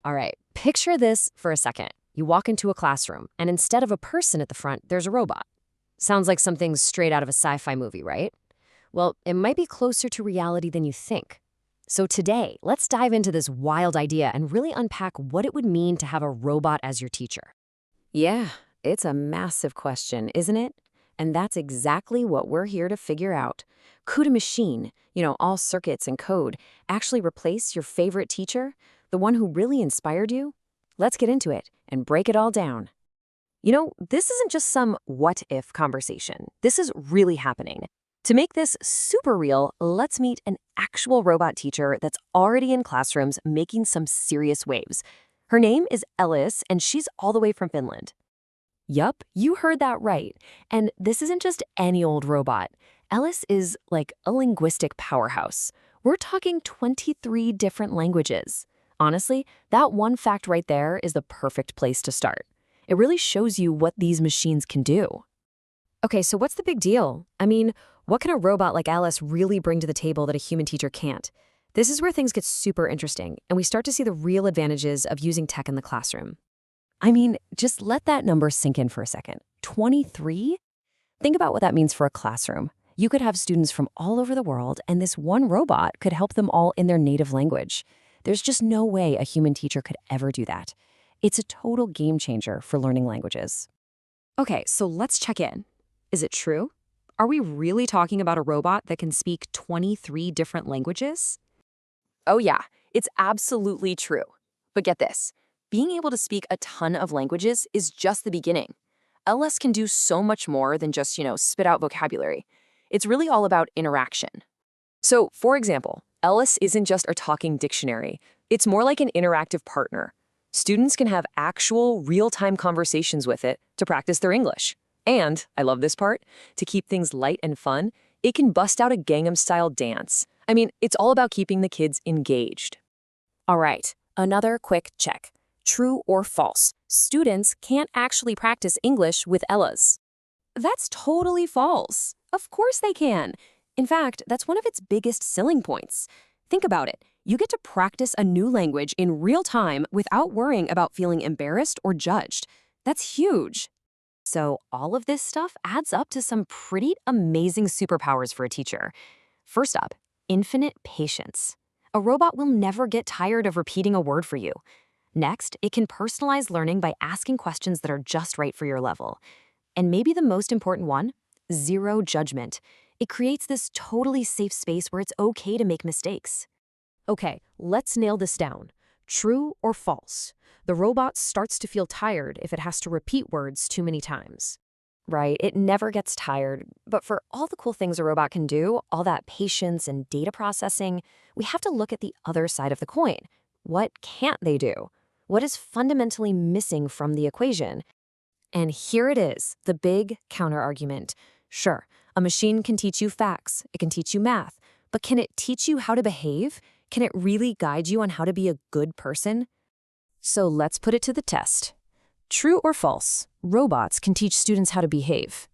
All right, picture this for a second. You walk into a classroom, and instead of a person at the front, there's a robot. Sounds like something straight out of a sci-fi movie, right? Well, it might be closer to reality than you think. So today, let's dive into this wild idea and really unpack what it would mean to have a robot as your teacher. Yeah, it's a massive question, isn't it? And that's exactly what we're here to figure out. Could a machine, all circuits and code, actually replace your favorite teacher? The one who really inspired you? Let's get into it and break it all down. This isn't just some what-if conversation. This is really happening. To make this super real, let's meet an actual robot teacher that's already in classrooms making some serious waves. Her name is Ellis, and she's all the way from Finland. Yup, you heard that right. And this isn't just any old robot. Ellis is like a linguistic powerhouse. We're talking 23 different languages. Honestly, that one fact right there is the perfect place to start. It really shows you what these machines can do. Okay, so what's the big deal? I mean, what can a robot like Alice really bring to the table that a human teacher can't? This is where things get super interesting, and we start to see the real advantages of using tech in the classroom. I mean, just let that number sink in for a second. 23? Think about what that means for a classroom. You could have students from all over the world, and this one robot could help them all in their native language. There's just no way a human teacher could ever do that. It's a total game changer for learning languages. Okay, so let's check in. Is it true? Are we really talking about a robot that can speak 23 different languages? Oh yeah, it's absolutely true. But get this, being able to speak a ton of languages is just the beginning. LS can do so much more than just, spit out vocabulary. It's really all about interaction. So, for example, Ellis isn't just a talking dictionary. It's more like an interactive partner. Students can have actual, real-time conversations with it to practice their English. And, I love this part, to keep things light and fun, it can bust out a Gangnam-style dance. I mean, it's all about keeping the kids engaged. All right, another quick check. True or false? Students can't actually practice English with Ellas. That's totally false. Of course they can. In fact, that's one of its biggest selling points. Think about it. You get to practice a new language in real time without worrying about feeling embarrassed or judged. That's huge. So all of this stuff adds up to some pretty amazing superpowers for a teacher. First up, infinite patience. A robot will never get tired of repeating a word for you. Next, it can personalize learning by asking questions that are just right for your level. And maybe the most important one, zero judgment. It creates this totally safe space where it's okay to make mistakes. Okay, let's nail this down. True or false? The robot starts to feel tired if it has to repeat words too many times. Right, it never gets tired, but for all the cool things a robot can do, all that patience and data processing, we have to look at the other side of the coin. What can't they do? What is fundamentally missing from the equation? And here it is, the big counterargument. Sure, a machine can teach you facts, it can teach you math, but can it teach you how to behave? Can it really guide you on how to be a good person? So let's put it to the test. True or false? Robots can teach students how to behave.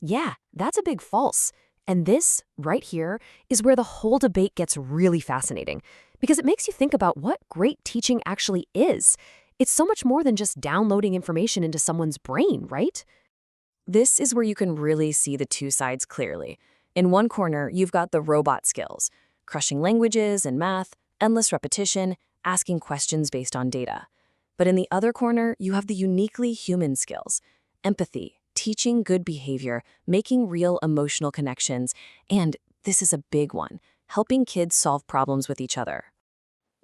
Yeah, that's a big false. And this, right here, is where the whole debate gets really fascinating, because it makes you think about what great teaching actually is. It's so much more than just downloading information into someone's brain, right? This is where you can really see the two sides clearly. In one corner, you've got the robot skills, crushing languages and math, endless repetition, asking questions based on data. But in the other corner, you have the uniquely human skills, empathy, teaching good behavior, making real emotional connections, and this is a big one, helping kids solve problems with each other.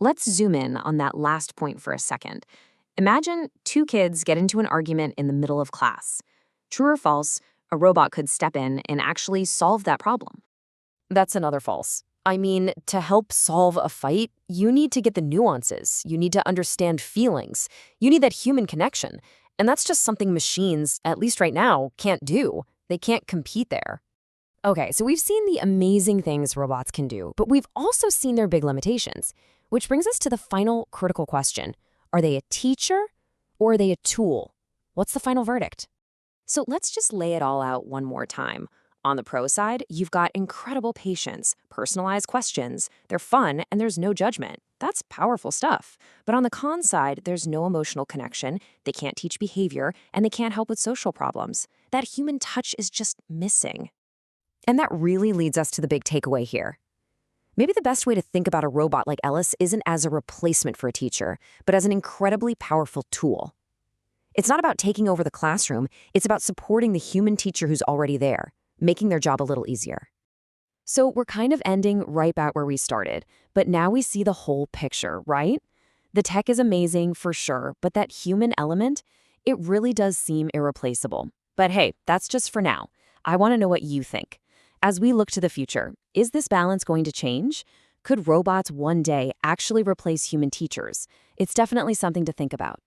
Let's zoom in on that last point for a second. Imagine two kids get into an argument in the middle of class. True or false, a robot could step in and actually solve that problem. That's another false. I mean, to help solve a fight, you need to get the nuances. You need to understand feelings. You need that human connection. And that's just something machines, at least right now, can't do. They can't compete there. Okay, so we've seen the amazing things robots can do, but we've also seen their big limitations, which brings us to the final critical question. Are they a teacher or are they a tool? What's the final verdict? So let's just lay it all out one more time. On the pro side, you've got incredible patience, personalized questions, they're fun, and there's no judgment. That's powerful stuff. But on the con side, there's no emotional connection, they can't teach behavior, and they can't help with social problems. That human touch is just missing. And that really leads us to the big takeaway here. Maybe the best way to think about a robot like Ellis isn't as a replacement for a teacher, but as an incredibly powerful tool. It's not about taking over the classroom, it's about supporting the human teacher who's already there, making their job a little easier. So we're kind of ending right back where we started, but now we see the whole picture, right? The tech is amazing for sure, but that human element, it really does seem irreplaceable. But hey, that's just for now. I want to know what you think. As we look to the future, is this balance going to change? Could robots one day actually replace human teachers? It's definitely something to think about.